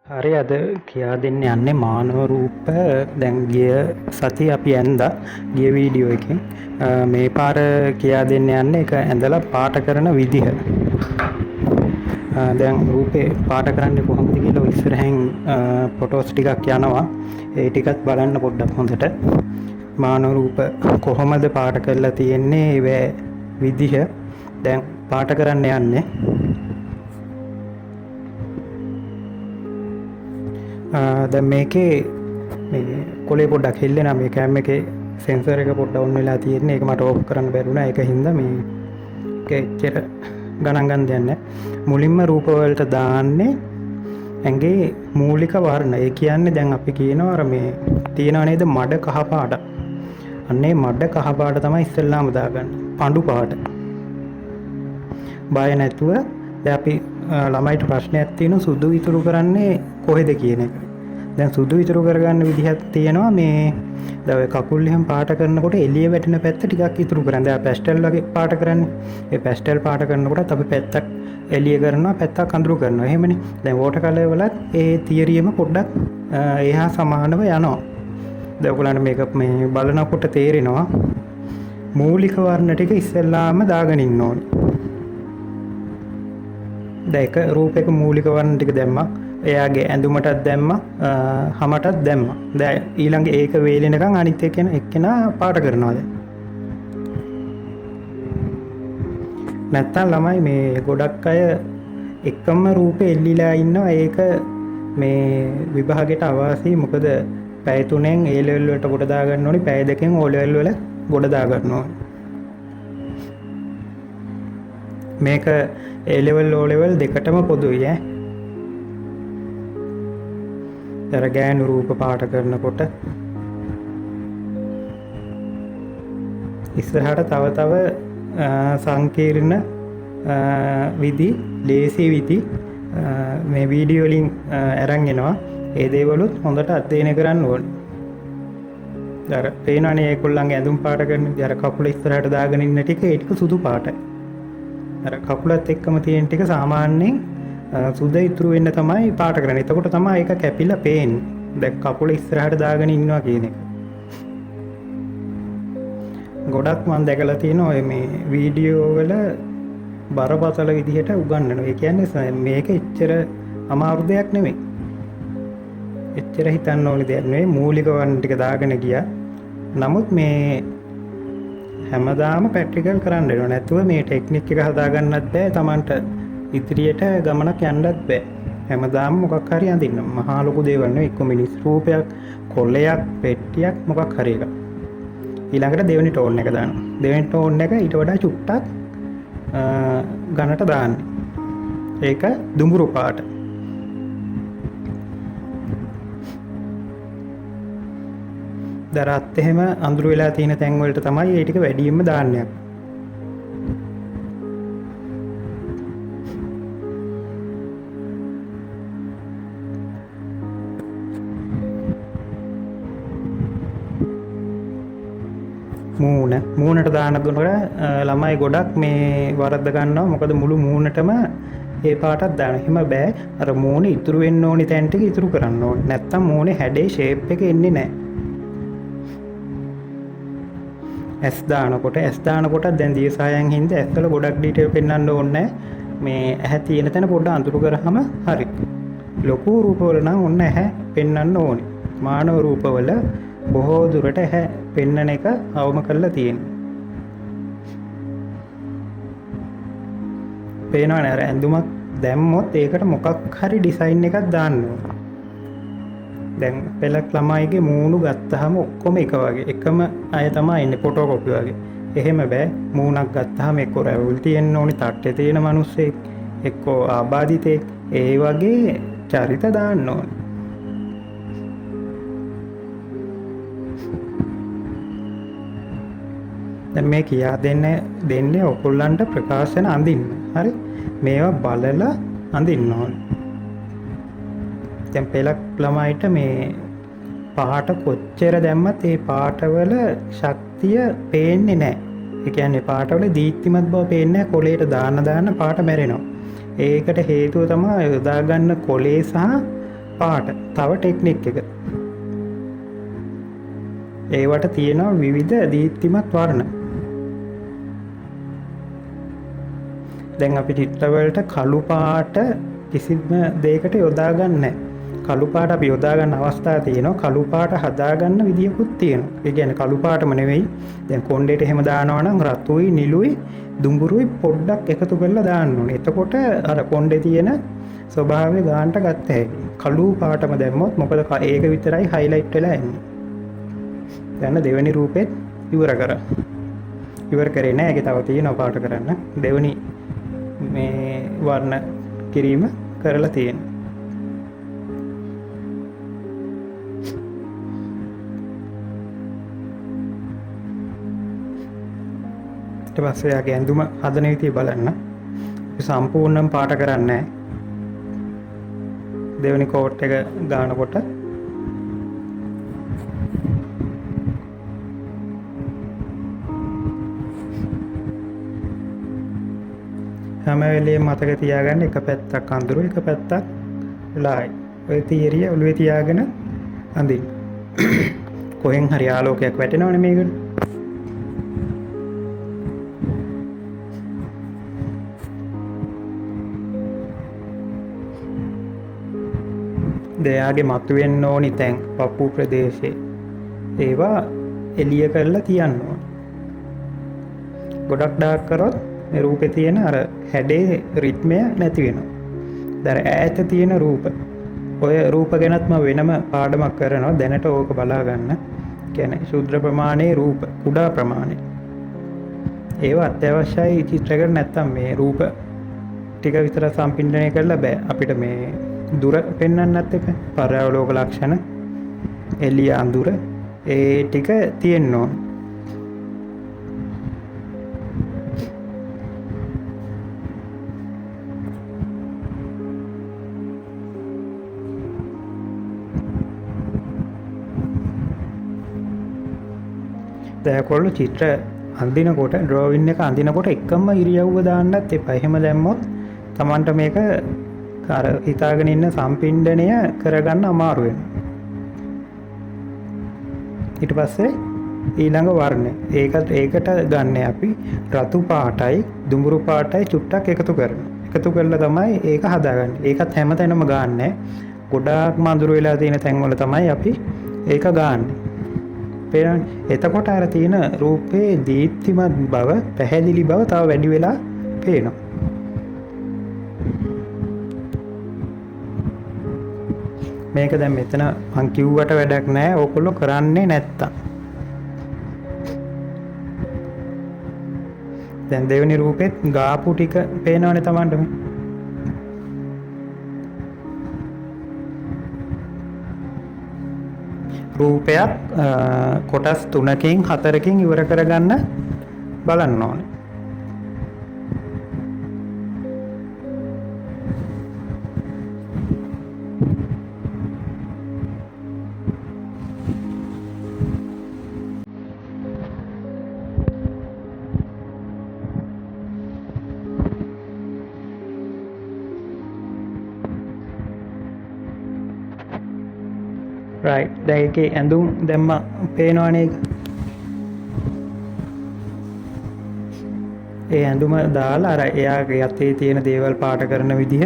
හරි අද කියා දෙන්න යන්නේ මානව රූප දැන් ගිය සතිය අපි ඇඳා ගිය වීඩියෝ එකෙන් මේ පාර කියා දෙන්න යන්නේ ඒක ඇඳලා පාට කරන විදිහ. දැන් රූපේ පාට කරන්නේ කොහොමද කියලා ඉස්සරහින් ෆොටෝස් ටිකක් යනවා. ඒ ටිකත් බලන්න පොඩ්ඩක් හොඳට. මානව රූප කොහොමද පාට කරලා තියෙන්නේ ඒ විදිහ දැන් පාට කරන්න යන්නේ. දැන් මේකේ මේ කොලේ පොඩ්ඩක් හෙල්ලෙනා මේ කැම් එකේ සෙන්සර් එක පොඩ්ඩක් ඔන් වෙලා තියෙන්නේ. ඒක මට ඕෆ් කරන්න බැරුණා. ඒක හින්දා මේක එච්චර ගණන් ගන්න දෙයක් නැහැ. මුලින්ම රූප වලට දාන්නේ ඇඟේ මූලික වර්ණ. ඒ කියන්නේ දැන් අපි කියනවා අර මේ තියෙනව නේද මඩ කහ පාට. අන්නේ මඩ කහ පාට තමයි ඉස්සෙල්ලාම දාගන්නේ. පඳු පාට. බය නැතුව දැන් අපි ළමයිට ප්‍රශ්නයක් තියෙනවා සුදු ඉතුරු කරන්නේ කොහෙද කියන එක. දැන් සුදු ඉතුරු කරගන්න විදිහක් තියෙනවා. මේ දැන් ඔය කකුල් එහෙම පාට කරනකොට එළිය වැටෙන පැත්ත ටිකක් ඉතුරු කරන්න. දැන් පැස්ටල් වගේ පාට කරන්නේ. ඒ පැස්ටල් පාට කරනකොට අපි පැත්තක් එළිය කරනවා පැත්තක් අඳුරු කරනවා. එහෙමනේ. දැන් වෝටර් කලර් වලත් ඒ තියරියම පොඩ්ඩක් එහා සමානව යනවා. දැන් ඔයගොල්ලන්ට මේක මේ බලනකොට තේරෙනවා මූලික වර්ණ ටික ඉස්සෙල්ලාම දාගෙන ඉන්න ඕනේ. දැන් එක රූපයක මූලික වර්ණ ටික දැම්මා. එයාගේ ඇඳුමටත් දැම්මා, හමටත් දැම්මා. දැන් ඊළඟ ඒක වේලෙනකන් අනිත් එක්කෙනා පාට කරනවා දැන්. නැත්තම් ළමයි මේ ගොඩක් අය එකම රූපේ එල්ලිලා ඉන්නවා. ඒක මේ විභාගෙට අවාසි. මොකද පැය 3න් A level වලට ගොඩ දා ගන්න ඕනි. පැය 2න් O level වල ගොඩ දා ගන්න ඕනි. මේක A level O level දෙකටම පොදුයි ඈ. දර ගෑනු රූප පාට කරනකොට ඉස්සරහට තව සංකීර්ණ විදි ලේසි විදි මේ වීඩියෝ වලින් අරන් එනවා. ඒ දේවලුත් හොඳට අධ්‍යයනය කරන්න ඕනේ. දර පේනවනේ ඒගොල්ලන්ගේ ඇඳුම් පාට කරන දර කකුල ඉස්සරහට දාගෙන ඉන්න ටික ඒ ටික සුදු පාටයි. අර කකුලත් එක්කම තියෙන ටික සාමාන්‍යයෙන් සුද ඉතුරු වෙන්න තමයි පාට කරන්නේ. එතකොට තමයි ඒක කැපිලා පේන්නේ. දැන් කකුල ඉස්සරහට දාගෙන ඉන්නවා කියන එක. ගොඩක් මම දැකලා තියෙනවා ඔය මේ වීඩියෝ වල බරපතල විදිහට උගන්වනවා. ඒ කියන්නේ මේක එච්චර අමාරු දෙයක් නෙමෙයි. එච්චර හිතන්න ඕනේ දෙයක් නෙවෙයි. මූලික වර්ණ ටික දාගෙන ගියා. නමුත් මේ හැමදාම ප්‍රැක්ටිකල් කරන්න වෙනවා. නැතුව මේ ටෙක්නික් එක හදාගන්නත් බෑ. Tamanට ඉදිරියට ගමනක් යන්නත් බෑ. හැමදාම මොකක් හරි අඳින්න. මහා ලොකු දේවල් නෙවෙයි. එක්ක මිනිස් රූපයක්, කොල්ලයක්, පෙට්ටියක් මොකක් හරි එකක්. ඊළඟට දෙවෙනි ටෝන් එක දානවා. දෙවෙනි ටෝන් එක ඊට වඩා චුට්ටක් ඝනට දාන්නේ. ඒක දුඹුරු පාට. දරත් එහෙම අඳුර වෙලා තියෙන තැන් වලට තමයි ඒ ටික වැඩියෙන්ම දාන්නේ. මූණට දාන දුන්නට ළමයි ගොඩක් මේ වරද්ද ගන්නවා. මොකද මුළු මූණටම ඒ පාටක් දාන්න. එහෙම බෑ. අර මූණේ ඉතුරු වෙන්න ඕනි තැන් ටික ඉතුරු කරන්න ඕනේ. නැත්තම් මූණේ හැඩේ ෂේප් එක එන්නේ නැහැ. ඇස් දානකොට දැන් දියසායන් හින්දා ඇස්වල ගොඩක් ඩීටේල් පෙන්වන්න ඕනේ. මේ ඇහැ තියෙන තැන පොඩ්ඩක් අඳුරු කරාම හරි. ලොකු රූපවල නම් ඔන්න ඇහැ පෙන්වන්න ඕනේ. මානව රූපවල බොහෝ දුරට ඇහැ පෙන්වන එක අවම කරලා තියෙනවා. පේනවනේ අර ඇඳුමක් දැම්මොත් ඒකට මොකක් හරි ඩිසයින් එකක් දාන්න ඕනේ. දැන් පෙළක් ළමයිගේ මූණු ගත්තාම ඔක්කොම එක වගේ. එකම අය තමයි ඉන්නේ ෆොටෝ කොපි වගේ. එහෙම බෑ. මූණක් ගත්තාම එක්ක රැවුල් තියෙන්න ඕනි, තට්ටේ තියෙන මිනිස්සෙක්, එක්ක ආබාධිතෙක්, ඒ වගේ චරිත දාන්න ඕනි. දැන් මේ කියා දෙන්නේ ඔයගොල්ලන්ට ප්‍රකාශන අඳින්න. හරි? මේවා බලලා අඳින්න ඕනේ. දැන් පෙළක් ළමයිට මේ පාට කොච්චර දැම්මත් ඒ පාටවල ශක්තිය පේන්නේ නැහැ. ඒ කියන්නේ පාටවල දීප්තිමත් බව පේන්නේ නැහැ. කොලේට දාන්න පාට මැරෙනවා. ඒකට හේතුව තමයි යොදා ගන්න කොලේ සහ පාට තව ටෙක්නික් එක. ඒවට තියෙනවා විවිධ දීප්තිමත් වර්ණ. දැන් අපි චිත්‍රවලට කළු පාට කිසිම දෙයකට යොදා ගන්න නැහැ. කළු පාට අපි යොදා ගන්න අවස්ථා තියෙනවා. කළු පාට හදා ගන්න විදියකුත් තියෙනවා. ඒ කියන්නේ කළු පාටම නෙවෙයි. දැන් කොණ්ඩේට එහෙම දානවා නම් රතුයි, නිලුයි, දුඹුරුයි පොඩ්ඩක් එකතු කරලා දාන්න ඕනේ. එතකොට අර කොණ්ඩේ තියෙන ස්වභාවය ගන්නට ගත්ත හැකි. කළු පාටම දැම්මොත් මොකද ඒක විතරයි හයිලයිට් වෙලා එන්නේ. දැන් දෙවෙනි රූපෙත් ඉවර කරා. ඉවර කරේ නෑ. ඒකේ තව තියෙනවා පාට කරන්න. දෙවෙනි මේ වර්ණ කිරීම කරලා තියෙනවා. ඊට පස්සේ යාගේ ඇඳුම හදන විදිය බලන්න. සම්පූර්ණයෙන් පාට කරන්නේ නැහැ. දෙවෙනි කෝට් එක ගන්නකොට හැම වෙලේම මතක තියාගන්න එක පැත්තක් අඳුරු එක පැත්තක් ලායි. ඔය තීරිය ඔළුවේ තියාගෙන අඳින්න. කොහෙන් හරි ආලෝකයක් වැටෙනවනේ මේකට. දෙයාගේ මතුවෙන්න ඕනි තැන් පපුව ප්‍රදේශයේ ඒවා එළිය කරලා තියන්න ඕන. ගොඩක් ඩාර්ක් කරොත් මේ රූපේ තියෙන අර හැඩේ රිද්මය නැති වෙනවා. දැන් ඈත තියෙන රූප ඔය රූප ගැනත් මම වෙනම පාඩමක් කරනවා. දැනට ඕක බලා ගන්න. කියන්නේ ශුද්ධ ප්‍රමාණයේ රූප කුඩා ප්‍රමාණය ඒවා අත්‍යවශ්‍යයි චිත්‍රයකට. නැත්තම් මේ රූප ටික විතර සම්පින්ඩණය කරලා බෑ අපිට මේ දුර පෙන්වන්නත් එපා. පරාවලෝක ලක්ෂණ එළිය අඳුර ඒ ටික තියෙන්න ඕන. දැන් චිත්‍ර අඳිනකොට ඩ්‍රෝවින් එක අඳිනකොට එකම ඉරියව්ව දාන්නත් එපා. එහෙම දැම්මොත් Tamanට මේක අර හිතාගෙන ඉන්න සම්පින්ඩණය කරගන්න අමාරු වෙනවා. ඊට පස්සේ ඊළඟ වර්ණය ඒකට ගන්න අපි රතු පාටයි දුඹුරු පාටයි චුට්ටක් එකතු කරනවා. එකතු කරලා තමයි ඒක හදාගන්නේ. ඒකත් හැමතැනම ගන්නෑ. ගොඩාක් මඳුරු වෙලා තියෙන තැන්වල තමයි අපි ඒක ගන්නෙ. එතකොට අර තියෙන රූපේ දීප්තිමත් බව, පැහැදිලි බව තව වැඩි වෙලා පේනවා. මේක දැන් මෙතන මං කිව්වට වැඩක් නැහැ. ඕගොල්ලෝ කරන්නේ නැත්තම්. දැන් දෙවෙනි රූපෙත් ගාපු ටික පේනවනේ Tamanට මේ. රූපයක් කොටස් 3කින් 4කින් ඉවර කරගන්න බලන්න ඕනේ. right දැන් ඒකේ ඇඳුම් දැම්ම පේනවනේ ඒක. ඒ ඇඳුම දාලා අර එයාගේ යතේ තියෙන දේවල් පාට කරන විදිහ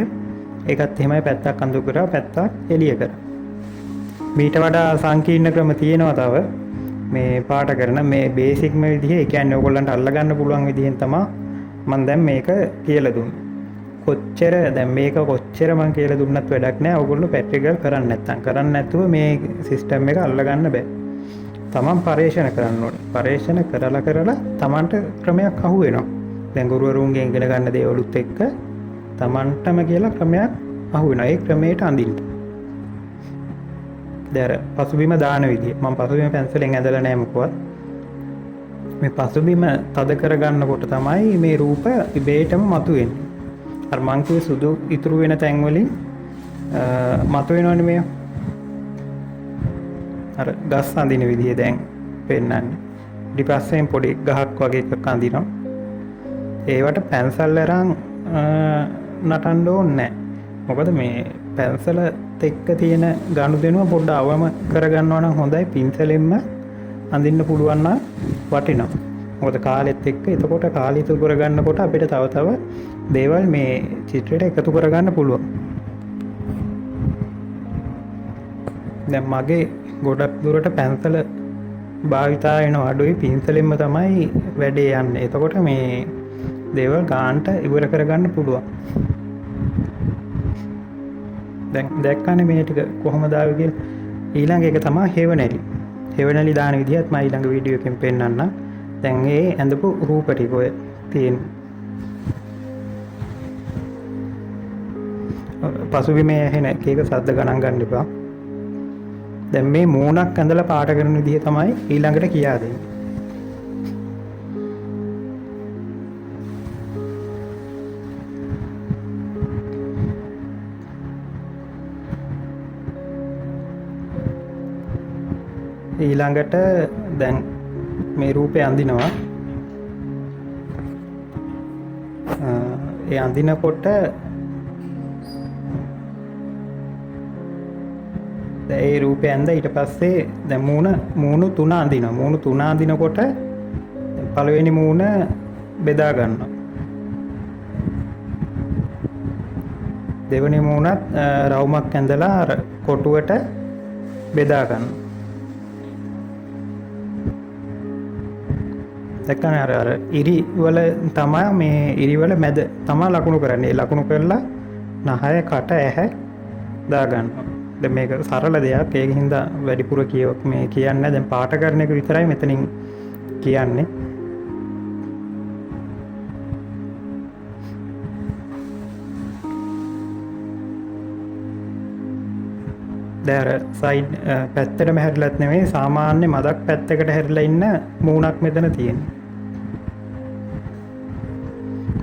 ඒකත් එහෙමයි. පැත්තක් අඳු කරා පැත්තක් එළිය කරා. මීට වඩා සංකීර්ණ ක්‍රම තියෙනවා තව මේ පාට කරන මේ බේසික්ම විදිහ. ඒ කියන්නේ ඔයගොල්ලන්ට අල්ලගන්න පුළුවන් විදිහෙන් තමයි මම දැන් මේක කියලා දුන්නේ. කොච්චර දැන් මේක කොච්චර මං කියලා දුන්නත් වැඩක් නැහැ. ඔයගොල්ලෝ ප්‍රැක්ටිකල් කරන්නේ නැතුව මේ සිස්ටම් එක අල්ලගන්න බෑ. තමන් පරීක්ෂණ කරන්න ඕනේ. පරීක්ෂණ කරලා තමන්ට ක්‍රමයක් අහු වෙනවා. දැන් ගුරුවරුන්ගෙන් ඉගෙන ගන්න දේවලුත් එක්ක තමන්ටම කියලා ක්‍රමයක් අහු වෙනවා. ඒ ක්‍රමයට අඳින්න. දැන් පසුබිම දාන විදිය. මම පසුබිම පැන්සලෙන් ඇදලා නැහැ මොකවත්. මේ පසුබිම තද කරගන්නකොට තමයි මේ රූප ඉබේටම මතුවෙන්නේ. අර මං කිව්වේ සුදු ඉතුරු වෙන තැන් වලින් මතුවෙනවනේ මේ. අර ගස් අඳින විදිය දැන් පෙන්නන්නේ. ඊට පස්සේ පොඩි ගහක් වගේ එකක් අඳිනවා. ඒවට පැන්සල් අරන් නටන්න ඕනේ නැහැ. මොකද මේ පැන්සලත් එක්ක තියෙන ගනුදෙනුව පොඩ්ඩ අවම කරගන්නවා නම් හොඳයි. පින්සලෙන්ම අඳින්න පුළුවන් නම් වටිනවා. මොකද කාලෙත් එක්ක එතකොට කාලය ඉතුරු කරගන්නකොට අපිට තව තව දේවල් මේ චිත්‍රයට එකතු කරගන්න පුළුවන්. දැන් මගේ ගොඩක් දුරට පැන්සල භාවිතා වෙන අඩුයි. පින්සලෙන්ම තමයි වැඩේ යන්නේ. එතකොට මේ දේවල් ගාන්ට ඉවර කරගන්න පුළුවන්. දැන් දැක්කනේ මේ ටික කොහොමද ආවේ කියලා. ඊළඟ එක තමයි හෙවණැලි. හෙවණැලි දාන විදිහත් මම ඊළඟ වීඩියෝ එකෙන් පෙන්නන්නම්. දැන් ඒ ඇඳපු රූප ටික ඔය තියෙන. පසුබිමේ ඇහෙන එක එක ශබ්ද ගණන් ගන්න එපා. දැන් මේ මූණක් ඇඳලා පාට කරන විදිහ තමයි ඊළඟට කියා දෙන්නේ. ඊළඟට දැන් මේ රූපය අඳිනවා. ඒ අඳිනකොට ඒ රූපය ඇඳ ඊට පස්සේ දැන් මූණු තුන අඳිනවා. මූණු තුන අඳිනකොට පළවෙනි මූණ බෙදා ගන්නවා. දෙවෙනි මූණත් රවුමක් ඇඳලා අර කොටුවට බෙදා ගන්නවා. දැක්කනේ අර ඉරි වල තමයි මේ ඉරි වල මැද තමයි ලකුණු කරන්නේ. ලකුණු කරලා නහය කට ඇහැ දා ගන්නවා. දැන් මේක සරල දෙයක්. ඒක හින්දා වැඩිපුර මේ කියන්නේ දැන් පාට කරන එක විතරයි මෙතනින් කියන්නේ. දැන් සයිඩ් පැත්තටම හැරිලත් නෙමෙයි සාමාන්‍ය මදක් පැත්තකට හැරිලා ඉන්න මූණක් මෙතන තියෙනවා.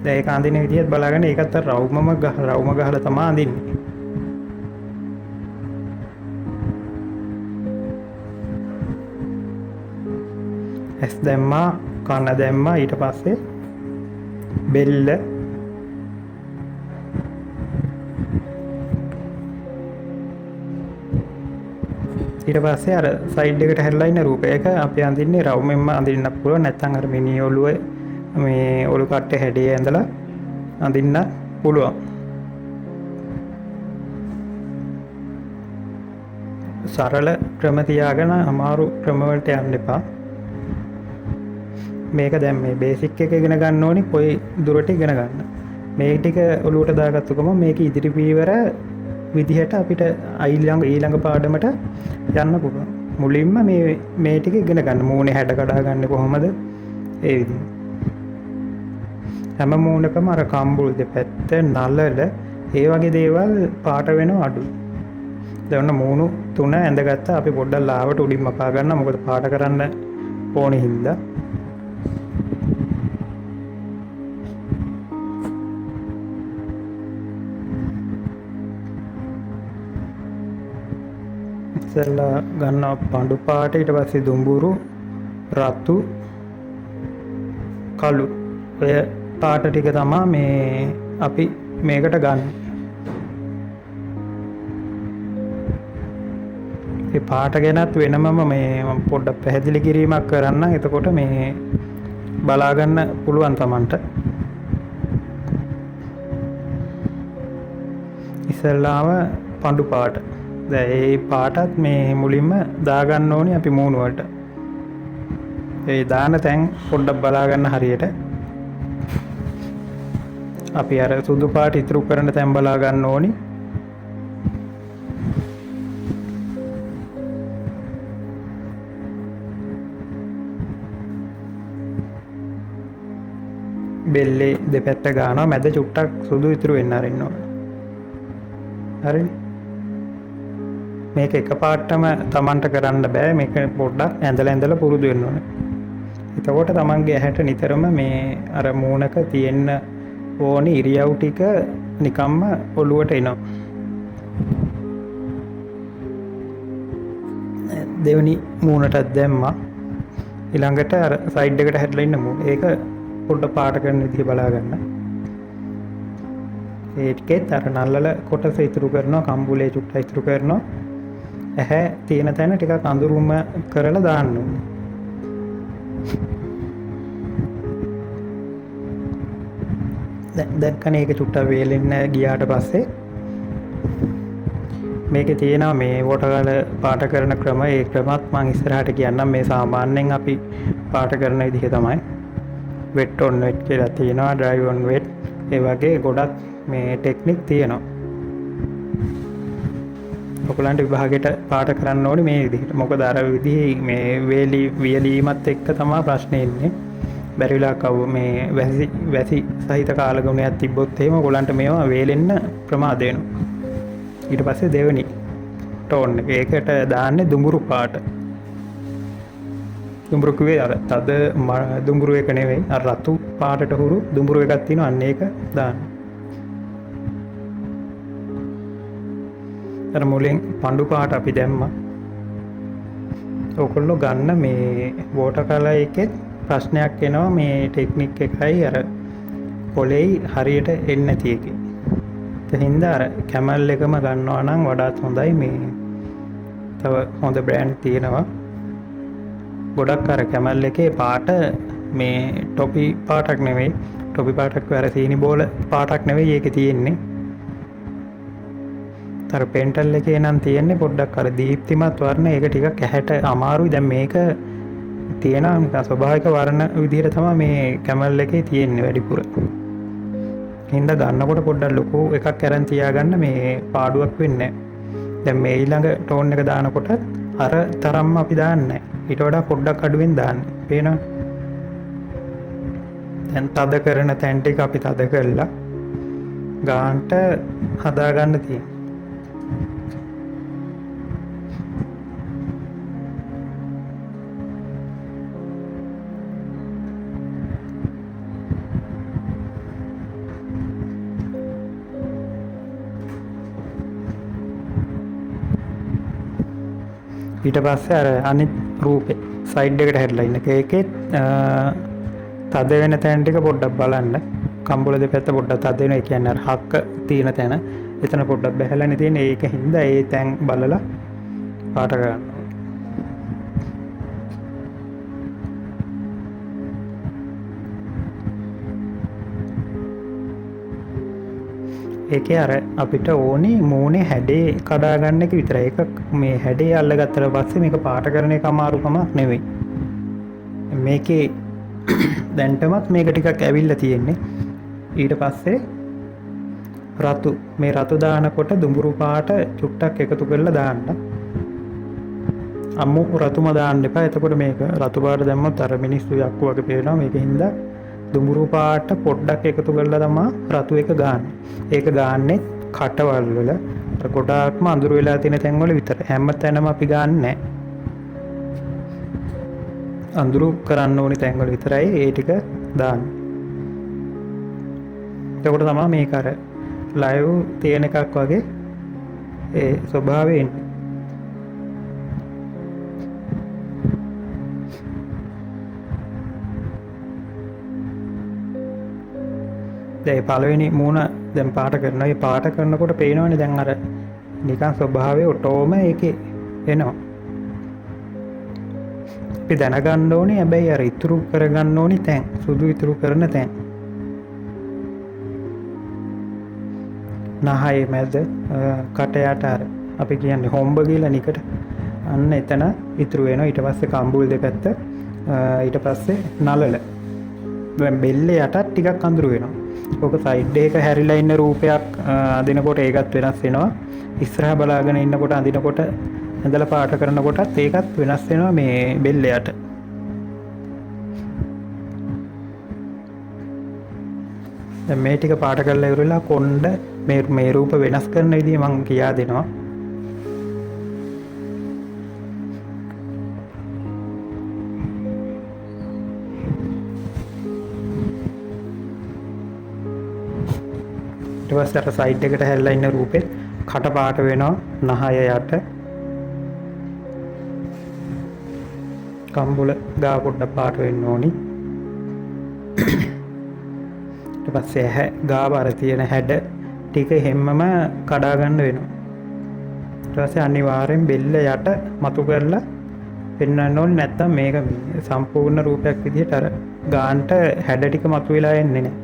දැන් ඒක අඳින විදිහත් බලාගන්න. ඒකත් අර රවුම ගහලා තමයි අඳින්නේ. ඇස් දැම්මා, කන දැම්මා, ඊට පස්සේ බෙල්ල, ඊට පස්සේ අර සයිඩ් එකට හැරිලා ඉන්න රූපය. ඒක අපි අඳින්නේ රවුමෙන්ම අඳින්න පුළුවන්. නැත්නම් අර මිනි ඔළුවේ මේ ඔලු කට්ටේ හැඩය ඇඳලා අඳින්න පුළුවන්. සරල ක්‍රම තියාගෙන අමාරු ක්‍රම වලට යන්න එපා. මේක දැන් මේ බේසික් එක ඉගෙන ගන්න ඕනි කොයි දුරට ඉගෙන ගන්න. මේ ටික ඔලුවට දාගත්තු ගමන් මේක ඉදිරි පීවර විදිහට අපිට ඊළඟ පාඩමට යන්න පුළුවන්. මුලින්ම මේ ටික ඉගෙන ගන්න. මූණේ හැඩ කඩා ගන්න කොහොමද? ඒ විදිහ. හැම මූණකම අර කම්බුල් දෙපැත්ත නලල ඒ වගේ දේවල් පාට වෙනව අඩුයි. දැන් මූණු තුන ඇඳගත්තා. අපි පොඩ්ඩක් ලාවට උඩින් මකා ගන්න. මොකද පාට කරන්න ඕනේ හින්දා. ඉස්සෙල්ලා ගන්නවා පඳු පාට, ඊට පස්සේ දුඹුරු, රතු, කළු. ඔය පාට ටික තමයි මේ අපි මේකට ගන්න. ඒ පාට ගැනත් වෙනමම මේ මම පොඩ්ඩක් පැහැදිලි කිරීමක් කරන්න. එතකොට මේ බලා ගන්න පුළුවන් Tamanට. ඉස්සෙල්ලාම පඳු පාට. දැන් මේ පාටත් මේ මුලින්ම දාගන්න ඕනේ අපි මූණ වලට. ඒ දාන තැන් පොඩ්ඩක් බලා ගන්න හරියට. අපි අර සුදු පාට ඉතුරු කරන තැන් බලා ගන්න ඕනි. බෙල්ලේ දෙපැත්ත ගන්නවා. මැද චුට්ටක් සුදු ඉතුරු වෙන්න අරින්න ඕන. හරිනේ. මේක එකපාරටම Tamanට කරන්න බෑ. මේක පොඩ්ඩක් ඇඳලා පුරුදු වෙන්න ඕනේ. එතකොට Tamanගේ ඇහැට නිතරම මේ අර මූණක තියෙන්න ඕනි ඉරියව් ටික නිකම්ම ඔළුවට එනවා. දෙවෙනි මූණටත් දැම්මා. ඊළඟට අර සයිඩ් එකට හැරිලා ඉන්න මූණ. ඒක පොඩ්ඩක් පාට කරන විදිහ බලා ගන්න. ඒකෙත් අර නල්ලල කොටස ඉතුරු කරනවා, කම්බුලේ චුට්ට ඉතුරු කරනවා. ඇහැ තියෙන තැන ටිකක් අඳුරුම කරලා දාන්න ඕනේ. දැක්කනේ ඒක චුට්ටක් වේලෙන්න ගියාට පස්සේ මේකේ තියෙනවා මේ වෝටර් කලර් පාට කරන ක්‍රම. ඒ ක්‍රමත් මම ඉස්සරහට කියන්නම්. මේ සාමාන්‍යයෙන් අපි පාට කරන විදිහ තමයි. වෙට් ඔන් වෙට් කියලා තියෙනවා, ඩ්‍රයි ඔන් වෙට්. ඒ වගේ ගොඩක් මේ ටෙක්නික් තියෙනවා. ඔයගලන්ට විභාගයට පාට කරන්න ඕනේ මේ විදිහට. මොකද අර විදිහේ මේ වියලීමත් එක්ක තමයි ප්‍රශ්නේ එන්නේ. බැරි වෙලාවක මේ වැසි සහිත කාලගුණයක් තිබ්බොත් එහෙම ඔයගලන්ට මේවා වේලෙන්න ප්‍රමාද වෙනවා. ඊට පස්සේ දෙවෙනි ටෝන් එක. ඒකට දාන්නේ දුඹුරු පාට. දුඹුරු කිව්වේ අර තද දුඹුරු එක නෙවෙයි. අර රතු පාටට හුරු දුඹුරු එකක් තියෙනවා. අන්න ඒක දාන්න. අර මුලින් පඳු පාට අපි දැම්මා. ඔයගොල්ලෝ ගන්න මේ වෝටර් කලර් එකේ ප්‍රශ්නයක් එනවා. මේ ටෙක්නික් එකයි අර කොලෙයි හරියට එන්නේ නැති එකේ. ඒ හින්දා අර කැමල් එකම ගන්නවා නම් වඩාත් හොඳයි. මේ තව හොඳ බ්‍රෑන්ඩ් තියෙනවා ගොඩක්. අර කැමල් එකේ පාට මේ ටොපි පාටක් නෙවෙයි. ටොපි පාටක් අර සීනි බෝල පාටක් නෙවෙයි ඒකේ තියෙන්නේ. අර පෙන්ටල් එකේ නම් තියෙන්නේ පොඩ්ඩක් අර දීප්තිමත් වර්ණ. ඒක ටිකක් ඇහැට අමාරුයි. දැන් මේක තියෙනවා නිකන් ස්වභාවික වර්ණ විදිහට තමයි මේ කැමල් එකේ තියෙන්නේ වැඩිපුර. හින්දා ගන්නකොට පොඩ්ඩක් ලොකු එකක් අරන් තියාගන්න, මේ පාඩුවක් වෙන්නේ නැහැ. දැන් මේ ඊළඟ ටෝන් එක දානකොට අර තරම්ම අපි දාන්නේ නැහැ. ඊට වඩා පොඩ්ඩක් අඩුවෙන් දාන්නේ. පේනවද? දැන් තද කරන තැන් ටික අපි තද කරලා ගාන්ට හදාගන්න තියෙනවා. ඊට පස්සේ අර අනිත් රූපේ සයිඩ් එකට හැරිලා ඉන්න කේකෙත් තද වෙන තැන් ටික පොඩ්ඩක් බලන්න. කම්බුල දෙපැත්ත පොඩ්ඩක් තද වෙනවා. ඒ කියන්නේ අර හක්ක තියෙන තැන එතන පොඩ්ඩක් බැහැලානේ තියෙන්නේ. ඒක හින්දා ඒ තැන් බලලා පාට කරන්න. ඒකේ අර අපිට ඕනේ මූණේ හැඩේ කඩා ගන්න එක විතරයි. ඒක මේ හැඩේ අල්ලගත්තට පස්සේ මේක පාට කරන එක අමාරුකමක් නෙවෙයි. මේකේ දැන්ටමත් මේක ටිකක් ඇවිල්ලා තියෙන්නේ. ඊට පස්සේ මේ රතු දානකොට දුඹුරු පාට චුට්ටක් එකතු කරලා දාන්න. අම්මු රතුම දාන්න එපා. එතකොට මේක රතු පාට දැම්මොත් අර මිනිස්සු යක්කු වගේ පේනවා. මේකෙන් හින්දා දුඹුරු පාට පොඩ්ඩක් එකතු කරලා තමයි රතු එක ගන්න. ඒක ගන්නෙ කටවල් වල අර ගොඩාක්ම අඳුර වෙලා තියෙන තැන් වල විතර. හැම තැනම අපි ගන්නෑ නැහැ. අඳුරු කරන්න ඕනි තැන් වල විතරයි ඒ ටික දාන්නේ. එතකොට තමයි මේක අර ලයිව් තියෙන එකක් වගේ ඒ ස්වභාවය එන්නේ. දැන් පළවෙනි මූණ දැන් පාට කරනවා. ඒ පාට කරනකොට පේනවනේ දැන් අර නිකන් ස්වභාවය ඔටෝම ඒකේ එනවා. අපි දැනගන්න ඕනේ හැබැයි අර ඉතුරු කරගන්න ඕනි තැන්, සුදු ඉතුරු කරන තැන්. නහයේ මැද කට යට අර අපි කියන්නේ හොම්බ කියලා නිකට. අන්න එතන ඉතුරු වෙනවා. ඊට පස්සේ කම්බුල් දෙපැත්ත, ඊට පස්සේ නලල. දැන් බෙල්ල යටත් ටිකක් අඳුරු වෙනවා. ඔක සයිඩ් එක හැරිලා ඉන්න රූපයක් අදිනකොට ඒකත් වෙනස් වෙනවා. ඉස්සරහා බලාගෙන ඉන්නකොට අදිනකොට ඇඳලා පාට කරනකොටත් ඒකත් වෙනස් වෙනවා මේ බෙල්ල යට. දැන් මේ ටික පාට කරලා ඉවරලා කොණ්ඩ මේ රූප වෙනස් කරන විදිහ මම කියා දෙනවා. ඊට පස්සේ අර සයිඩ් එකට හැරිලා ඉන්න රූපෙත් කට පාට වෙනවා. නහය යට කම්බුල ගා පොඩ්ඩක් පාට වෙන්න ඕනි. ඊට පස්සේ ඇහැ ගාව අර තියෙන හැඩ ටික හැම්මම කඩා ගන්න වෙනවා. ඊට පස්සේ අනිවාර්යෙන් බෙල්ල යට මතු කරලා පෙන්වන්න ඕනේ, නැත්තම් මේක සම්පූර්ණ රූපයක් විදිහට අර ගාන්ට හැඩ ටික මතුවලා එන්නේ නැහැ.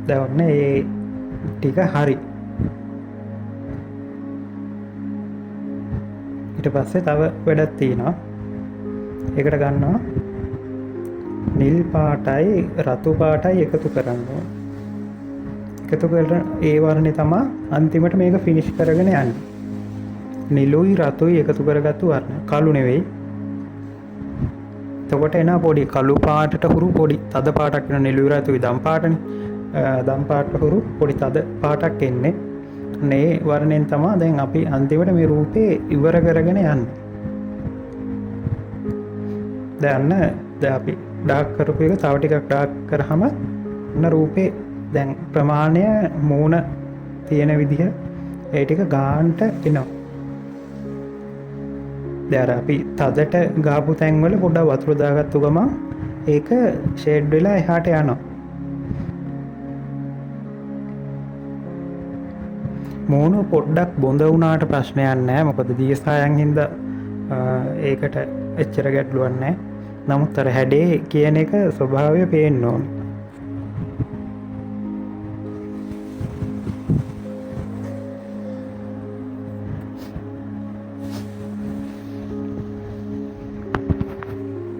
දැන් ඔන්න ඒ ටික හරි. ඊට පස්සේ තව වැඩක් තියෙනවා. ඒකට ගන්නවා නිල් පාටයි රතු පාටයි එකතු කරනවා. එකතු කරලා ඒ වර්ණේ තමයි අන්තිමට මේක ෆිනිෂ් කරගෙන යන්නේ. නිලුයි රතුයි එකතු කරගත්තු වර්ණ. කළු නෙවෙයි. එතකොට එන පොඩි කළු පාටට හුරු පොඩි තද පාටක් වෙන නිලුයි රතුයි දම් පාටනේ. දම් පාට හුරු පොඩි තද පාටක් එන්නේ. මේ වර්ණයෙන් තමයි දැන් අපි අන්තිමට මේ රූපේ ඉවර කරගෙන යන්නේ. දැන් අපි ඩාර්ක් කරපු එක තව ටිකක් ඩාර්ක් කරාම ඔන්න රූපේ දැන් ප්‍රමාණය මූණ තියෙන විදිහ ඒ ටික ගාන්ට එනවා. දැන් අපි තදට ගාපු තැන් වල පොඩ්ඩක් වතුර දාගත්තු ගමන් ඒක ෂේඩ් වෙලා එහාට යනවා. මූණ පොඩ්ඩක් බොඳ වුණාට ප්‍රශ්නයක් නැහැ. මොකද දියසායන් හින්දා ඒකට එච්චර ගැටලුවක් නැහැ. නමුත් අර හැඩේ කියන එක ස්වභාවය පේන්න ඕනේ.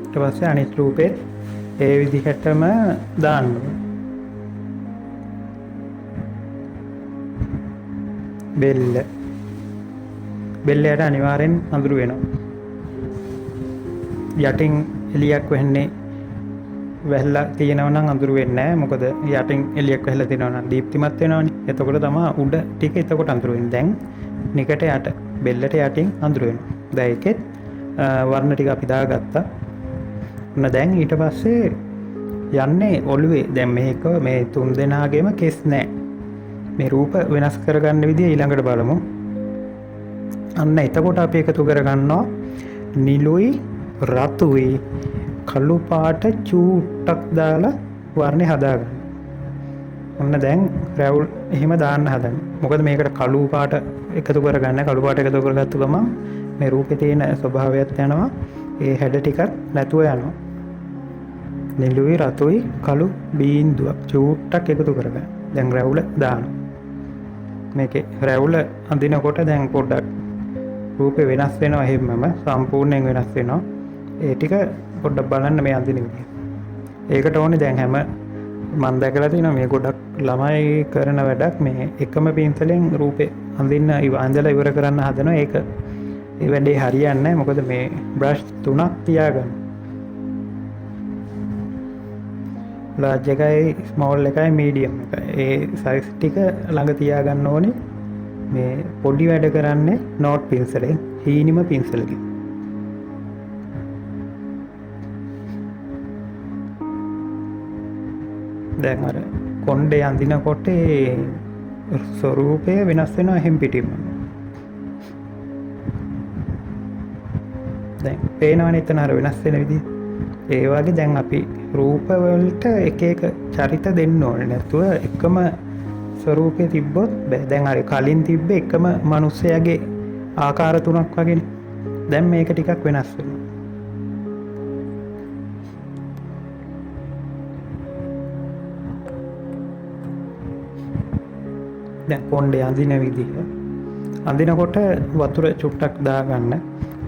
ඊට පස්සේ අනිත් රූපෙත් ඒ විදිහටම දාන්න ඕනේ. බෙල්ලයට අනිවාර්යෙන් අඳුර වෙනවා. යටින් එලියක් වෙන්නේ වැහලා තියෙනවා නම් අඳුර වෙන්නේ නැහැ. මොකද යටින් එලියක් වැහලා තියෙනවා නම් දීප්තිමත් වෙනවනේ. එතකොට තමයි උඩ ටික එතකොට අඳුර වෙන්නේ. දැන් නිකට යට බෙල්ලට යටින් අඳුර වෙනවා. දැන් ඒකෙත් වර්ණ ටික අපි දාගත්තා. ඔන්න දැන් ඊට පස්සේ යන්නේ ඔළුවේ. දැන් මේක මේ තුන් දෙනාගේම කෙස් නැහැ. මේ රූප වෙනස් කරගන්න විදිය ඊළඟට බලමු. අන්න එතකොට අපි එකතු කරගන්නවා නිලුයි රතුයි කළු පාට චූට්ටක් දාලා වර්ණේ හදාගන්න. ඔන්න දැන් රැවුල් එහෙම දාන්න හදන්න. මොකද මේකට කළු පාට එකතු කරගන්න. කළු පාට එකතු කරගත්තු ගමන් මේ රූපේ තියෙන ස්වභාවයත් යනවා. ඒ හැඩ ටිකක් නැතුව යනවා. නිලුයි රතුයි කළු බීන්දුවක් චූට්ටක් එකතු කරගන්න. දැන් රැවුල දානවා. මේකේ රැවුල අඳිනකොට දැන් පොඩ්ඩක් රූපේ වෙනස් වෙනවා. හැමම සම්පූර්ණයෙන් වෙනස් වෙනවා. ඒ ටික පොඩ්ඩක් බලන්න මේ අඳින විදිය. ඒකට ඕනේ දැන් හැම මම දැකලා තියෙනවා මේ ගොඩක් ළමයි කරන වැඩක්. මේ එකම පින්සලෙන් රූපේ අඳින්න අඳලා ඉවර කරන්න හදනවා. ඒක ඒ වැඩේ හරියන්නේ නැහැ. මොකද මේ බ්‍රෂ් තුනක් තියාගන්න. ලාර්ජ් එකයි ස්මෝල් එකයි මීඩියම් එකයි. ඒ සයිස් ටික ළඟ තියාගන්න ඕනේ. මේ පොඩි වැඩ කරන්නේ නෝට් පින්සලෙන්, හීනිම පින්සලකින්. දැන් අර කොණ්ඩේ අඳිනකොට ඒ ස්වරූපය වෙනස් වෙනවා එහෙම් පිටින්ම. දැන් පේනවනේ එතන අර වෙනස් වෙන විදිහ. ඒ වගේ දැන් අපි රූප වලට එක එක චරිත දෙන්න ඕනේ. නැතුව එකම ස්වරූපේ තිබ්බොත් බෑ. දැන් අර කලින් තිබ්බ එකම මිනිස්සයාගේ ආකාර තුනක් වගේනේ. දැන් මේක ටිකක් වෙනස් වෙනවා. දැන් කොණ්ඩේ අඳින විදිහ. අඳිනකොට වතුර චුට්ටක් දාගන්න.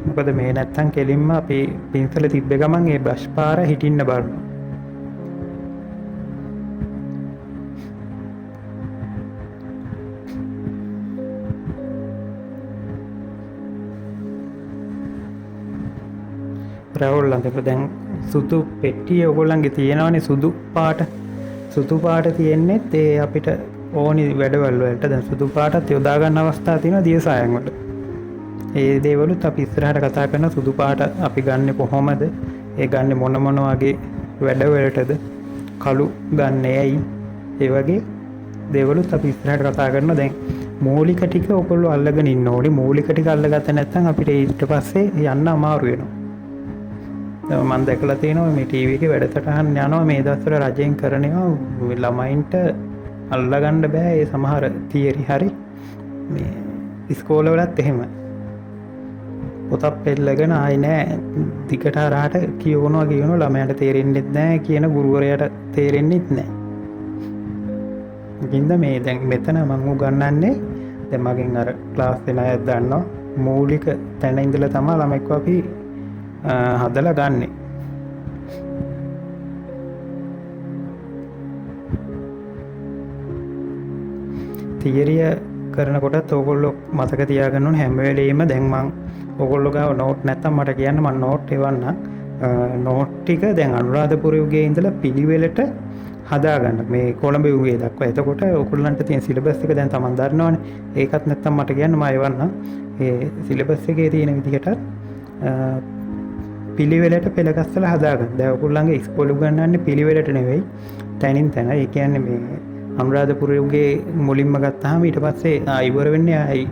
මොකද මේ නැත්තම් කෙලින්ම අපි පින්සල තිබ්බ ගමන් ඒ බ්‍රෂ් පාර හිටින්න බලනවා. රැවුල් අඳිනකොට දැන් සුදු පෙට්ටිය ඔයගොල්ලන්ගේ තියෙනවනේ සුදු පාට. සුදු පාට තියෙන්නේත් ඒ අපිට ඕනි වැඩවල වලට. දැන් සුදු පාටත් යොදා ගන්න අවස්ථා තියෙනවා දියසායන් වල. ඒ දේවලුත් අපි ඉස්සරහට කතා කරන සුදු පාට අපි ගන්නෙ කොහොමද? ඒ ගන්නෙ මොන වගේ වැඩවලටද? කළු ගන්නෙ ඇයි? ඒ වගේ දේවලුත් අපි ඉස්සරහට කතා කරනවා. දැන් මූලික ටික ඔයගොල්ලෝ අල්ලගෙන ඉන්න ඕනේ. මූලික ටික අල්ලගත්තේ නැත්නම් අපිට ඊට පස්සේ යන්න අමාරු වෙනවා. මම දැකලා තියෙනවා මේ ටීවී එකේ වැඩසටහන් යනවා මේ දවස්වල රජයෙන් කරනවා ළමයින්ට අල්ලගන්න බෑ ඒ සමහර තියරි හරි මේ ඉස්කෝලවලත් එහෙම පොතක් පෙන්නගෙන ආයි නෑ දිගට හරහට කියවනවා ළමයාට තේරෙන්නෙත් නෑ කියන ගුරුවරයාට තේරෙන්නෙත් නෑ. ඉතින්ද මේ දැන් මෙතන මම උගන්වන්නේ දැන් මගෙන් අර ක්ලාස් දෙන අය දන්නවා මූලික තැන ඉඳලා තමයි ළමෙක්ව අපි හදලා ගන්නෙ. තියරිය කරනකොටත් ඕගොල්ලෝ මතක තියාගන්න ඕනේ හැම වෙලෙම දැන් මං ඕගොල්ලෝ ගාව නෝට් නැත්තම් මට කියන්න මම නෝට් එවන්නම්. නෝට් ටික දැන් අනුරාධපුර යුගයේ ඉඳලා පිළිවෙලට හදාගන්න මේ කොළඹ යුගයේ දක්වා. එතකොට ඕගොල්ලන්ට තියෙන සිලබස් එක දැන් තමන් දන්නවනේ. ඒකත් නැත්තම් මට කියන්න මම එවන්නම්. ඒ සිලබස් එකේ තියෙන විදිහට පිළිවෙලට පෙළ ගස්සලා හදාගන්න. දැන් ඔයගොල්ලන්ගේ ඉස්කෝලේ උගන්වන්නේ පිළිවෙලට නෙවෙයි තැනින් තැන. ඒ කියන්නේ මේ අනුරාධපුර යුගයේ මුලින්ම ගත්තාම ඊට පස්සේ ඉවර වෙන්නේ ආයි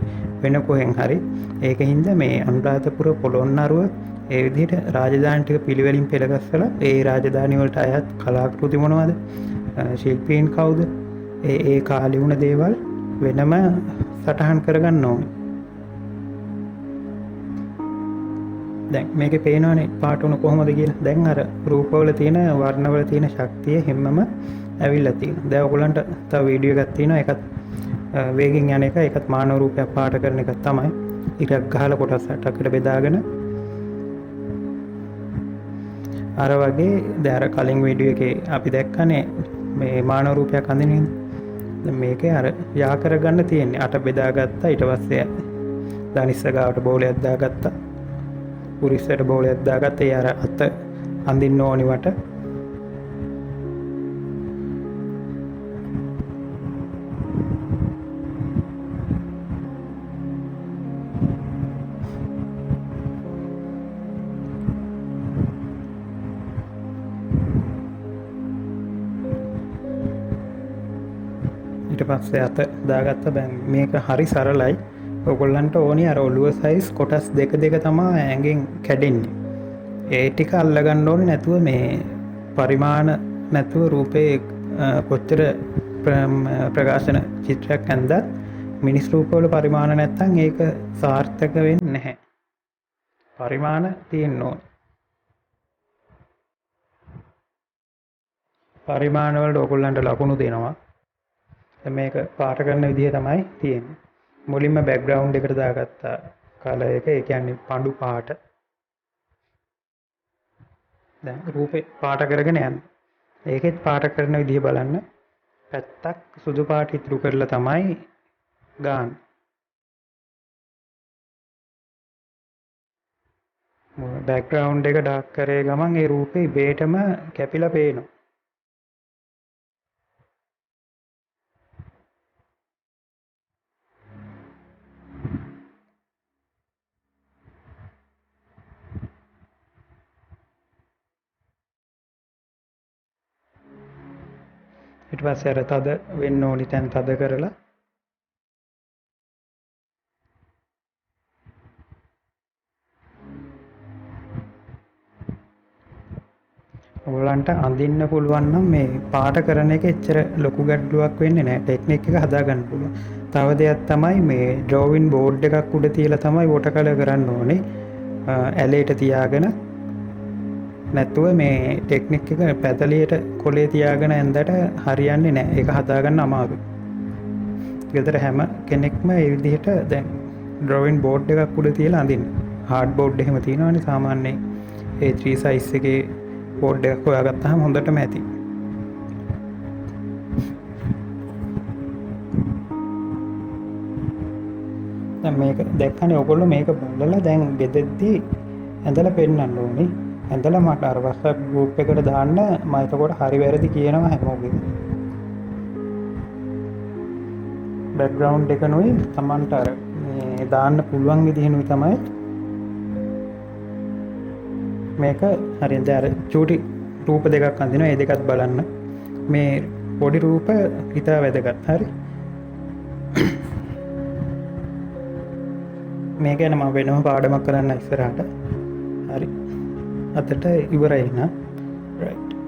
වෙන කොහෙන් හරි. ඒකින්ද මේ අනුරාධපුර පොළොන්නරුව ඒ විදිහට රාජධානි ටික පිළිවෙලින් පෙළ ගස්සලා ඒ රාජධානි වලට අයත් කලාකෘති මොනවද? ශිල්පීන් කවුද? ඒ කාලේ වුණ දේවල් වෙනම සටහන් කරගන්න ඕනේ. දැන් මේකේ පේනවනේ පාටුන කොහොමද කියලා. දැන් අර රූපවල තියෙන වර්ණවල තියෙන ශක්තිය හැමම ඇවිල්ලා තියෙනවා. දැන් ඔයගොල්ලන්ට තව වීඩියෝ එකක් තියෙනවා. ඒකත් වේගෙන් යන එක. ඒකත් මානව රූපයක් පාට කරන එක තමයි. ඉරක් ගහලා කොටස් 8කට බෙදාගෙන අර වගේ දැන් අර කලින් වීඩියෝ එකේ අපි දැක්කනේ මේ මානව රූපයක් අඳින්නේ. දැන් මේකේ අර යා කරගන්න තියෙන්නේ. 8 බෙදාගත්තා. ඊට පස්සේ දනිස්ස ගාවට බෝලයක් දාගත්තා. පුරිස්සට බෝලයක් දාගත්තා. ඒ අර අත අඳින්න ඕනි වට. ඊට පස්සේ අත දාගත්තා. දැන් මේක හරි සරලයි. ඔයගොල්ලන්ට ඕනි අර ඔළුව සයිස් කොටස් දෙක තමයි ඇඟෙන් කැඩෙන්නේ. ඒ ටික අල්ලගන්න ඕනේ නැතුව මේ පරිමාණ නැතුව රූපේ කොච්චර ප්‍රකාශන චිත්‍රයක් ඇඳත් මිනිස් රූපවල පරිමාණ නැත්තම් ඒක සාර්ථක වෙන්නේ නැහැ. පරිමාණ තියෙන්න ඕනේ. පරිමාණ වලට ඔයගොල්ලන්ට ලකුණු දෙනවා. මේක පාට කරන විදිහ තමයි තියෙන්නේ. මුලින්ම බෑග්ග්‍රවුන්ඩ් එකට දාගත්ත කලර් එක. ඒ කියන්නේ පඳු පාට. දැන් රූපේ පාට කරගෙන යන්න. ඒකෙත් පාට කරන විදිහ බලන්න. පැත්තක් සුදු පාට ඉතුරු කරලා තමයි ගන්න. බෑග්ග්‍රවුන්ඩ් එක ඩාර්ක් කරේ ගමන් ඒ රූපේ ඉබේටම කැපිලා පේනවා. ඊට පස්සේ අර තද වෙන්න ඕනි තැන් තද කරලා ඔයගලන්ට අඳින්න පුළුවන් නම් මේ පාට කරන එක එච්චර ලොකු ගැටලුවක් වෙන්නේ නැහැ. ටෙක්නික් එක හදාගන්න පුළුවන්. තව දෙයක් තමයි මේ ඩ්‍රෝවින් බෝඩ් එකක් උඩ තියලා තමයි වොටර් කලර් කරන්න ඕනේ. ඇලේට තියාගෙන නැතුව මේ ටෙක්නික් එක පැතලියට කොලේ තියාගෙන ඇඳට හරියන්නේ නැහැ. ඒක හදාගන්න අමාරුයි. ගෙදර හැම කෙනෙක්ම මේ විදිහට දැන් ඩ්‍රෝවින් බෝඩ් එකක් උඩ තියලා අඳින්න. හાર્ඩ් බෝඩ් එහෙම තියෙනවනේ සාමාන්‍යයෙන්. A3 size එකේ බෝඩ් එකක් හොයාගත්තාම හොඳටම ඇති. දැන් මේක දැක්කනේ ඔයගොල්ලෝ මේක බලලා දැන් ගෙදෙද්දී ඇඳලා පෙන්නන්න ඕනේ. ඇඳලා මට අර WhatsApp group එකට දාන්න මම එතකොට හරි වැරදි කියනවා හැමෝගෙම. බෑග්ග්‍රවුන්ඩ් එක නෙවෙයි Tamanට අර මේ දාන්න පුළුවන් විදිහනුයි තමයි මේක හරියට අර චූටි රූප දෙකක් අඳිනවා. ඒ දෙකත් බලන්න. මේ පොඩි රූප හිතා වැදගත් හරි මේ ගැන ම වෙනම පාඩමක් කරන්න ඉස්සරහට හරි අතට ඉවරයින්න රයිට්